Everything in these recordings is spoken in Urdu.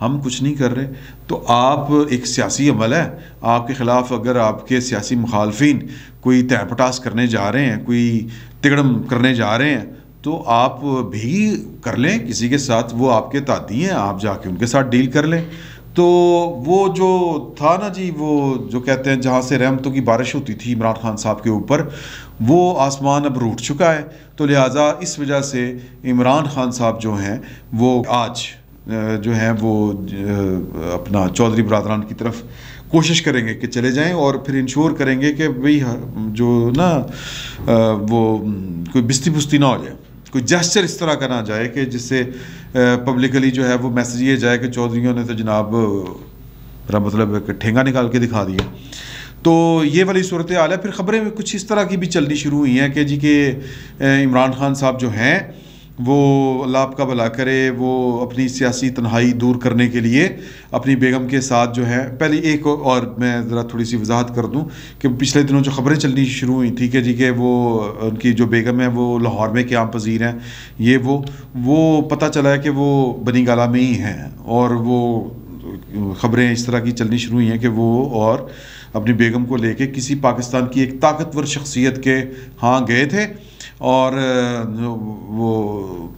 ہم کچھ نہیں کر رہے. تو آپ ایک سیاسی عمل ہے, آپ کے خلاف اگر آپ کے سیاسی مخالفین کوئی تہ پٹاس کرنے جا رہے ہیں, کوئی تگڑم کرنے جا رہے ہیں, تو آپ بھی کر لیں کسی کے ساتھ, وہ آپ کے تاتی ہیں, آپ جا کے ان کے ساتھ ڈیل کر لیں. تو وہ جو تھا نا جی, وہ جو کہتے ہیں جہاں سے رحمتوں کی بارش ہوتی تھی عمران خان صاحب کے اوپر, وہ آسمان اب روٹ چکا ہے. تو لہٰذا اس وجہ سے عمران خان صاحب جو ہیں وہ آج جو ہیں وہ اپنا چودھری برادران کی طرف کوشش کریں گے کہ چلے جائیں, اور پھر انشور کریں گے کہ بھئی جو نا وہ کوئی بستی بستی نہ ہو جائے, کوئی جیسچر اس طرح کا نہ جائے کہ جس سے پبلکلی جو ہے وہ میسج یہ جائے کہ چودھریوں نے تو جناب میرا مطلب ہے کہ ٹھینگا نکال کے دکھا دیا. تو یہ والی صورتحال ہے. پھر خبریں کچھ اس طرح کی بھی چلنی شروع ہوئی ہیں کہ جی کہ عمران خان صاحب جو ہیں وہ اللہ آپ کا بھلا کرے, وہ اپنی سیاسی تنہائی دور کرنے کے لیے اپنی بیگم کے ساتھ جو ہے, پہلے ایک اور میں ذرا تھوڑی سی وضاحت کر دوں کہ پچھلے دنوں جو خبریں چلنی شروع ہوئی تھی کہ جی کہ وہ ان کی جو بیگم ہے وہ لاہور میں قیام پذیر ہیں, یہ وہ پتہ چلا ہے کہ وہ بنی گالہ میں ہی ہیں, اور وہ خبریں اس طرح کی چلنی شروع ہوئی ہیں کہ وہ اور اپنی بیگم کو لے کے کسی پاکستان کی ایک طاقتور شخصیت کے ہاں گئے تھے, اور وہ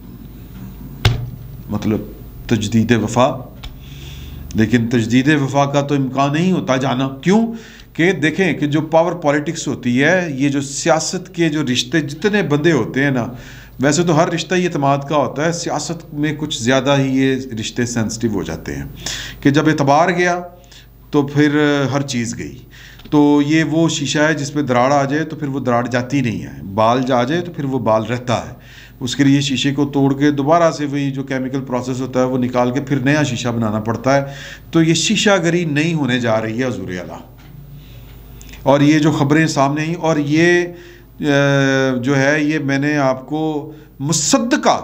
مطلب تجدید وفا, لیکن تجدید وفا کا تو امکان نہیں ہوتا جانا. کیوں کہ دیکھیں کہ جو پاور پالیٹکس ہوتی ہے, یہ جو سیاست کے جو رشتے جتنے بندے ہوتے ہیں نا, ویسے تو ہر رشتہ ہی اعتماد کا ہوتا ہے, سیاست میں کچھ زیادہ ہی یہ رشتے سینسٹیو ہو جاتے ہیں کہ جب اعتبار گیا تو پھر ہر چیز گئی. تو یہ وہ شیشہ ہے جس پہ دراڑ آ جائے تو پھر وہ دراڑ جاتی نہیں ہے, بال جا جائے تو پھر وہ بال رہتا ہے. اس کے لیے شیشے کو توڑ کے دوبارہ سے وہی جو کیمیکل پروسیس ہوتا ہے وہ نکال کے پھر نیا شیشہ بنانا پڑتا ہے. تو یہ شیشہ گری نہیں ہونے جا رہی ہے حضور اعلیٰ, اور یہ جو خبریں سامنے آئیں, اور یہ جو ہے یہ میں نے آپ کو مصدقہ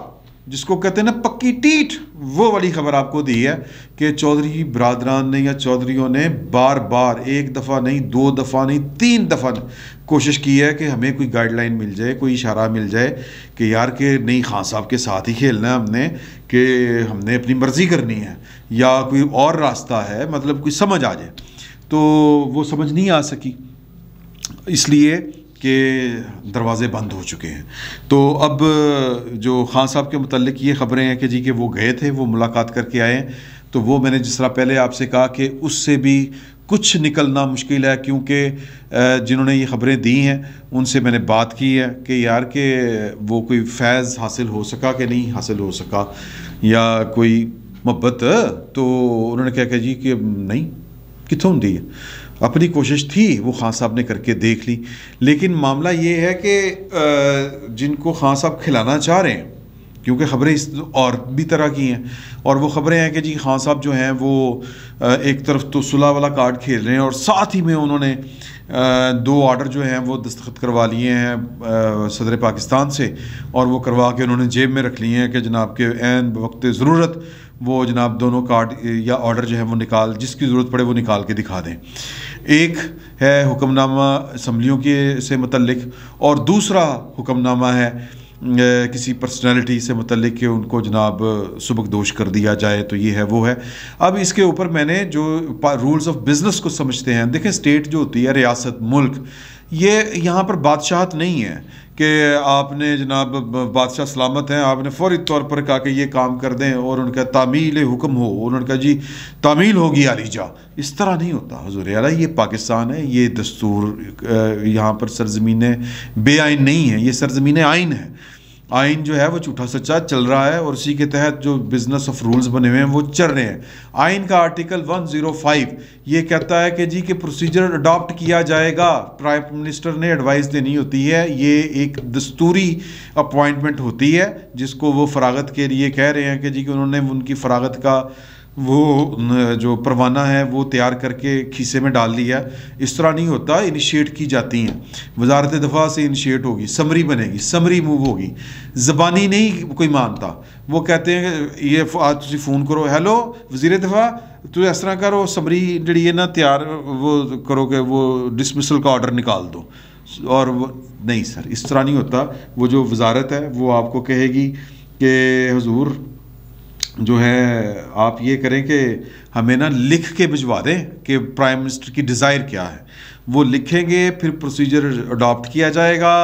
جس کو کہتے ہیں نا پکی ٹیٹ, وہ والی خبر آپ کو دی ہے کہ چودھری برادران نے یا چودھریوں نے بار بار, ایک دفعہ نہیں, 2 دفعہ نہیں, 3 دفعہ کوشش کی ہے کہ ہمیں کوئی گائیڈ لائن مل جائے, کوئی اشارہ مل جائے کہ یار کہ نہیں خان صاحب کے ساتھ ہی کھیلنا ہے ہم نے, کہ ہم نے اپنی مرضی کرنی ہے, یا کوئی اور راستہ ہے, مطلب کوئی سمجھ آ جائے. تو وہ سمجھ نہیں آ سکی, اس لیے کہ دروازے بند ہو چکے ہیں. تو اب جو خان صاحب کے متعلق یہ خبریں ہیں کہ جی کہ وہ گئے تھے, وہ ملاقات کر کے آئے ہیں. تو وہ میں نے جس طرح پہلے آپ سے کہا کہ اس سے بھی کچھ نکلنا مشکل ہے, کیونکہ جنہوں نے یہ خبریں دی ہیں ان سے میں نے بات کی ہے کہ یار کہ وہ کوئی فیض حاصل ہو سکا کہ نہیں حاصل ہو سکا, یا کوئی محبت. تو انہوں نے کہا کہ جی کہ نہیں, کتوں دی ہے, اپنی کوشش تھی وہ خان صاحب نے کر کے دیکھ لی. لیکن معاملہ یہ ہے کہ جن کو خان صاحب کھلانا چاہ رہے ہیں, کیونکہ خبریں اس اور بھی طرح کی ہیں, اور وہ خبریں ہیں کہ جی خان صاحب جو ہیں وہ ایک طرف تو صلح والا کارڈ کھیل رہے ہیں, اور ساتھ ہی میں انہوں نے 2 آرڈر جو ہیں وہ دستخط کروا لیے ہیں صدر پاکستان سے, اور وہ کروا کے انہوں نے جیب میں رکھ لیے ہیں کہ جناب کے عین وقت ضرورت وہ جناب دونوں کارڈ یا آرڈر جو ہے وہ نکال, جس کی ضرورت پڑے وہ نکال کے دکھا دیں. ایک ہے حکم نامہ اسمبلیوں کے سے متعلق, اور دوسرا حکم نامہ ہے کسی پرسنالٹی سے متعلق کہ ان کو جناب سبکدوش کر دیا جائے. تو یہ ہے وہ ہے. اب اس کے اوپر میں نے جو رولز آف بزنس کو سمجھتے ہیں, دیکھیں اسٹیٹ جو ہوتی ہے, ریاست, ملک, یہ یہاں پر بادشاہت نہیں ہے کہ آپ نے جناب بادشاہ سلامت ہیں, آپ نے فوری طور پر کہا کہ یہ کام کر دیں, اور ان کا تعمیل حکم ہو, انہوں نے کہا جی تعمیل ہوگی علی جا. اس طرح نہیں ہوتا حضور اعلیٰ, یہ پاکستان ہے, یہ دستور, یہاں پر سرزمین بے آئین نہیں ہے, یہ سرزمین آئین ہے. آئین جو ہے وہ جھوٹا سچا چل رہا ہے, اور اسی کے تحت جو بزنس آف رولز بنے ہوئے ہیں وہ چل رہے ہیں. آئین کا آرٹیکل 105 یہ کہتا ہے کہ جی کہ پروسیجر اڈاپٹ کیا جائے گا, پرائم منسٹر نے ایڈوائس دینی ہوتی ہے, یہ ایک دستوری اپوائنٹمنٹ ہوتی ہے جس کو وہ فراغت کے لیے کہہ رہے ہیں کہ جی کہ انہوں نے ان کی فراغت کا وہ جو پروانہ ہے وہ تیار کر کے کھیسے میں ڈال لیا. اس طرح نہیں ہوتا, انیشیٹ کی جاتی ہیں, وزارت دفاع سے انیشیٹ ہوگی, سمری بنے گی, سمری موو ہوگی, زبانی نہیں کوئی مانتا. وہ کہتے ہیں کہ یہ آج تسی فون کرو, ہیلو وزیر دفاع تو اس طرح کرو, سمری جڑی ہے نا تیار وہ کرو کہ وہ ڈسمسل کا آرڈر نکال دو, اور وہ نہیں سر اس طرح نہیں ہوتا. وہ جو وزارت ہے وہ آپ کو کہے گی کہ حضور جو ہے آپ یہ کریں کہ ہمیں نا لکھ کے بھجوا دیں کہ پرائم منسٹر کی ڈیزائر کیا ہے، وہ لکھیں گے، پھر پروسیجر اڈاپٹ کیا جائے گا،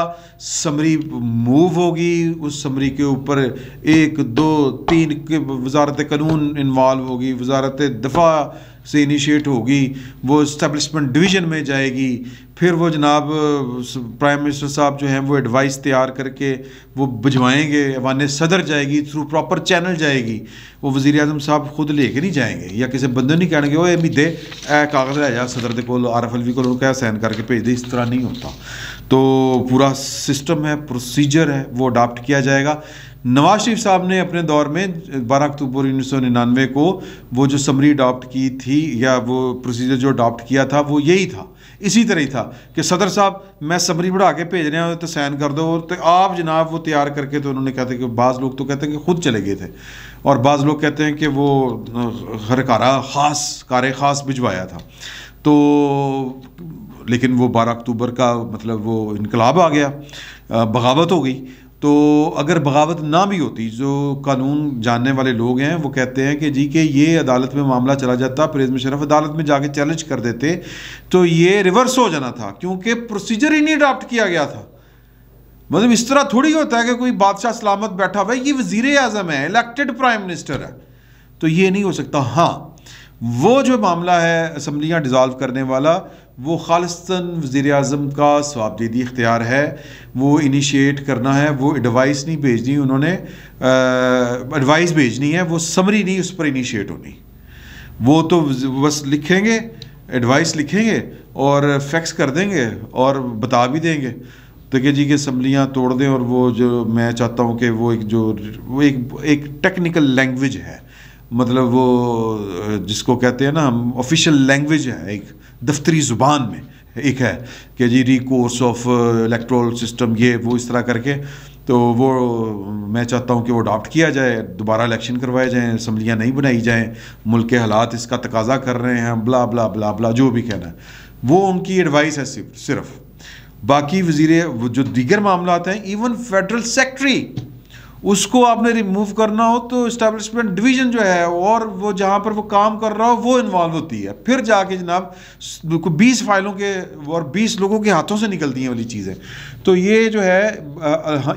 سمری موو ہوگی، اس سمری کے اوپر 1 2 3 وزارت قانون انوالو ہوگی، وزارت دفاع سے انیشیٹ ہوگی، وہ اسٹیبلشمنٹ ڈویژن میں جائے گی، پھر وہ جناب پرائم منسٹر صاحب جو ہیں وہ ایڈوائس تیار کر کے وہ بھجوائیں گے، ایوان صدر جائے گی، تھرو پراپر چینل جائے گی، وہ وزیر اعظم صاحب خود لے کے نہیں جائیں گے، یا کسی بندے نہیں کہنے گے وہ بھی دے اے کاغذ لے جا صدر دے کول، عارف الوی کو کیا سائن کر کے بھیج دے، اس طرح نہیں ہوتا۔ تو پورا سسٹم ہے، پروسیجر ہے، وہ اڈاپٹ کیا جائے گا۔ نواز شریف صاحب نے اپنے دور میں 12 اکتوبر 1999 کو وہ جو سمری اڈاپٹ کی تھی، یا وہ پروسیجر جو اڈاپٹ کیا تھا، وہ یہی تھا، اسی طرح ہی تھا کہ صدر صاحب میں سمری بڑھا کے بھیج رہے ہیں تو سائن کر دو، تو آپ جناب وہ تیار کر کے، تو انہوں نے کہتے کہ بعض لوگ تو کہتے ہیں کہ خود چلے گئے تھے، اور بعض لوگ کہتے ہیں کہ وہ کار خاص بھجوایا تھا۔ تو لیکن وہ 12 اکتوبر کا مطلب وہ انقلاب آ گیا، بغاوت ہو گئی۔ تو اگر بغاوت نہ بھی ہوتی، جو قانون جاننے والے لوگ ہیں وہ کہتے ہیں کہ جی کہ یہ عدالت میں معاملہ چلا جاتا، پریز مشرف عدالت میں جا کے چیلنج کر دیتے تو یہ ریورس ہو جانا تھا، کیونکہ پروسیجر ہی نہیں اڈاپٹ کیا گیا تھا۔ مطلب اس طرح تھوڑی ہوتا ہے کہ کوئی بادشاہ سلامت بیٹھا ہوا ہے، یہ وزیر اعظم ہے، الیکٹڈ پرائم منسٹر ہے، تو یہ نہیں ہو سکتا۔ ہاں وہ جو معاملہ ہے اسمبلیاں ڈیزالو کرنے والا، وہ خالصتاً وزیر اعظم کا ثوابدیدی اختیار ہے، وہ انیشیٹ کرنا ہے، وہ ایڈوائس نہیں بھیجنی، انہوں نے ایڈوائس بھیجنی ہے، وہ سمری نہیں اس پر انیشیٹ ہونی، وہ تو بس لکھیں گے، ایڈوائس لکھیں گے اور فیکس کر دیں گے اور بتا بھی دیں گے تو کہ جی کہ اسمبلیاں توڑ دیں۔ اور وہ جو میں چاہتا ہوں کہ وہ ایک ٹیکنیکل لینگویج ہے، مطلب وہ جس کو کہتے ہیں نا ہم آفیشیل لینگویج ہے، ایک دفتری زبان میں ایک ہے کہ جی ریکورس آف الیکٹرول سسٹم، یہ وہ اس طرح کر کے، تو وہ میں چاہتا ہوں کہ وہ اڈاپٹ کیا جائے، دوبارہ الیکشن کروائے جائیں، اسمبلیاں نہیں بنائی جائیں، ملک کے حالات اس کا تقاضا کر رہے ہیں، بلا بلا بلا بلا جو بھی کہنا ہے، وہ ان کی ایڈوائس ہے صرف۔ باقی جو دیگر معاملات ہیں، ایون فیڈرل سیکٹری، اس کو آپ نے ریموو کرنا ہو تو اسٹیبلشمنٹ ڈویژن جو ہے اور وہ جہاں پر وہ کام کر رہا ہو وہ انوالو ہوتی ہے، پھر جا کے جناب 20 فائلوں کے اور 20 لوگوں کے ہاتھوں سے نکلتی ہیں والی چیزیں۔ تو یہ جو ہے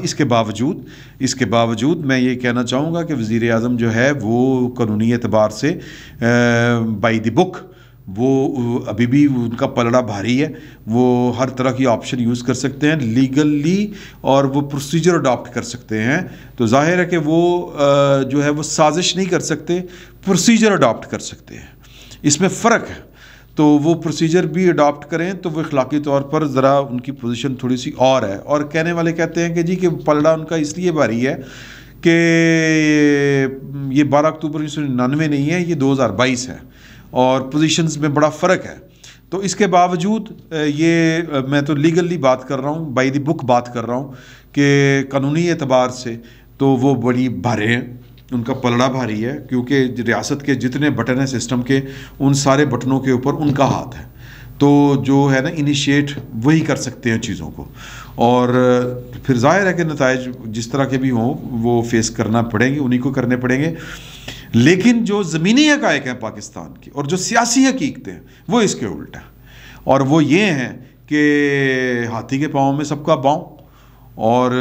اس کے باوجود میں یہ کہنا چاہوں گا کہ وزیر اعظم جو ہے وہ قانونی اعتبار سے بائی دی بک، وہ ابھی بھی ان کا پلڑا بھاری ہے، وہ ہر طرح کی آپشن یوز کر سکتے ہیں لیگلی، اور وہ پروسیجر اڈاپٹ کر سکتے ہیں۔ تو ظاہر ہے کہ وہ جو ہے وہ سازش نہیں کر سکتے، پروسیجر اڈاپٹ کر سکتے ہیں، اس میں فرق ہے۔ تو وہ پروسیجر بھی اڈاپٹ کریں تو وہ اخلاقی طور پر ذرا ان کی پوزیشن تھوڑی سی اور ہے۔ اور کہنے والے کہتے ہیں کہ جی کہ پلڑا ان کا اس لیے بھاری ہے کہ یہ 12 اکتوبر 1999 نہیں ہے، یہ 2022 ہے، اور پوزیشنز میں بڑا فرق ہے۔ تو اس کے باوجود یہ میں تو لیگلی بات کر رہا ہوں، بائی دی بک بات کر رہا ہوں کہ قانونی اعتبار سے تو وہ بڑی بھارے ہیں، ان کا پلڑا بھاری ہے، کیونکہ ریاست کے جتنے بٹن ہیں سسٹم کے، ان سارے بٹنوں کے اوپر ان کا ہاتھ ہے۔ تو جو ہے نا انیشیٹ وہی کر سکتے ہیں چیزوں کو، اور پھر ظاہر ہے کہ نتائج جس طرح کے بھی ہوں وہ فیس کرنا پڑیں گے، انہی کو کرنے پڑیں گے۔ لیکن جو زمینی حقائق ہیں پاکستان کی اور جو سیاسی حقیقتیں ہیں وہ اس کے الٹ ہیں، اور وہ یہ ہیں کہ ہاتھی کے پاؤں میں سب کا پاؤں، اور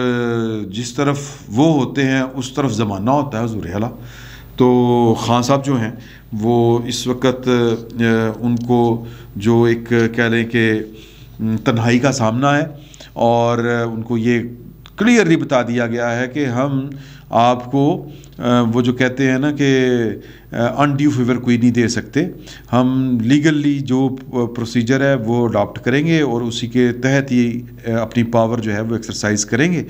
جس طرف وہ ہوتے ہیں اس طرف زمانہ ہوتا ہے حضور اعلیٰ۔ تو خان صاحب جو ہیں وہ اس وقت ان کو جو ایک کہہ لیں کہ تنہائی کا سامنا ہے، اور ان کو یہ کلیئرلی بتا دیا گیا ہے کہ ہم آپ کو وہ جو کہتے ہیں نا کہ انڈیو فیور کوئی نہیں دے سکتے، ہم لیگلی جو پروسیجر ہے وہ اڈاپٹ کریں گے اور اسی کے تحت ہی اپنی پاور جو ہے وہ ایکسرسائز کریں گے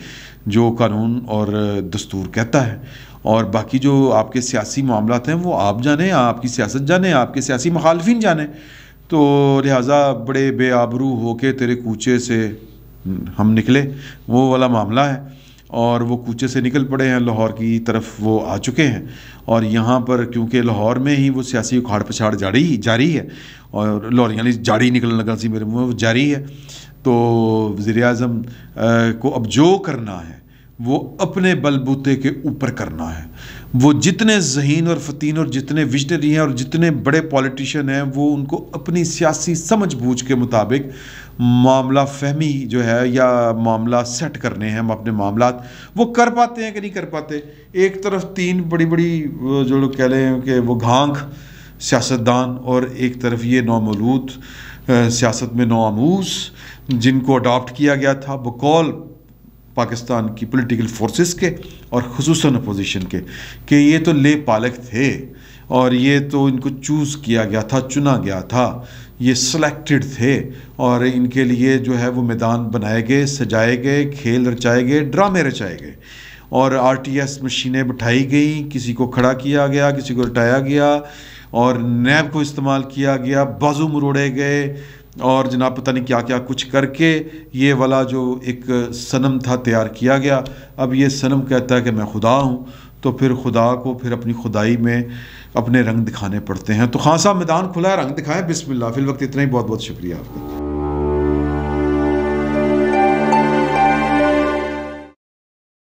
جو قانون اور دستور کہتا ہے۔ اور باقی جو آپ کے سیاسی معاملات ہیں وہ آپ جانیں، آپ کی سیاست جانیں، آپ کے سیاسی مخالفین جانیں۔ تو لہٰذا بڑے بے آبرو ہو کے تیرے کوچے سے ہم نکلے، وہ والا معاملہ ہے، اور وہ کوچے سے نکل پڑے ہیں، لاہور کی طرف وہ آ چکے ہیں، اور یہاں پر کیونکہ لاہور میں ہی وہ سیاسی اکھاڑ پچھاڑ جاری ہے، اور لاہوریاں جاڑی نکلنے لگا سی میرے منہ، وہ جاری ہے۔ تو وزیر اعظم کو اب جو کرنا ہے وہ اپنے بل بوتے کے اوپر کرنا ہے، وہ جتنے ذہین اور فتین اور جتنے وژنری ہیں اور جتنے بڑے پولیٹیشین ہیں وہ ان کو اپنی سیاسی سمجھ بوجھ کے مطابق معاملہ فہمی جو ہے یا معاملہ سیٹ کرنے ہیں ہم اپنے معاملات وہ کر پاتے ہیں کہ نہیں کر پاتے. ایک طرف تین بڑی بڑی جو لوگ کہہ لیں کہ وہ گھانک سیاستدان اور ایک طرف یہ نومولود سیاست میں نوآموز جن کو اڈاپٹ کیا گیا تھا بقول پاکستان کی پولیٹیکل فورسز کے اور خصوصاً اپوزیشن کے کہ یہ تو لے پالک تھے اور یہ تو ان کو چوز کیا گیا تھا, چنا گیا تھا, یہ سلیکٹڈ تھے اور ان کے لیے جو ہے وہ میدان بنائے گئے, سجائے گئے, کھیل رچائے گئے, ڈرامے رچائے گئے اور آر ٹی ایس مشینیں بٹھائی گئیں, کسی کو کھڑا کیا گیا, کسی کو لٹایا گیا اور نیب کو استعمال کیا گیا, بازو مروڑے گئے اور جناب پتہ نہیں کیا کیا کچھ کر کے یہ والا جو ایک صنم تھا تیار کیا گیا. اب یہ صنم کہتا ہے کہ میں خدا ہوں, تو پھر خدا کو پھر اپنی خدائی میں اپنے رنگ دکھانے پڑتے ہیں. تو خان صاحب میدان کھلا ہے, رنگ دکھائیں, بسم اللہ. فی الوقت اتنا ہی, بہت بہت شکریہ آپ کا.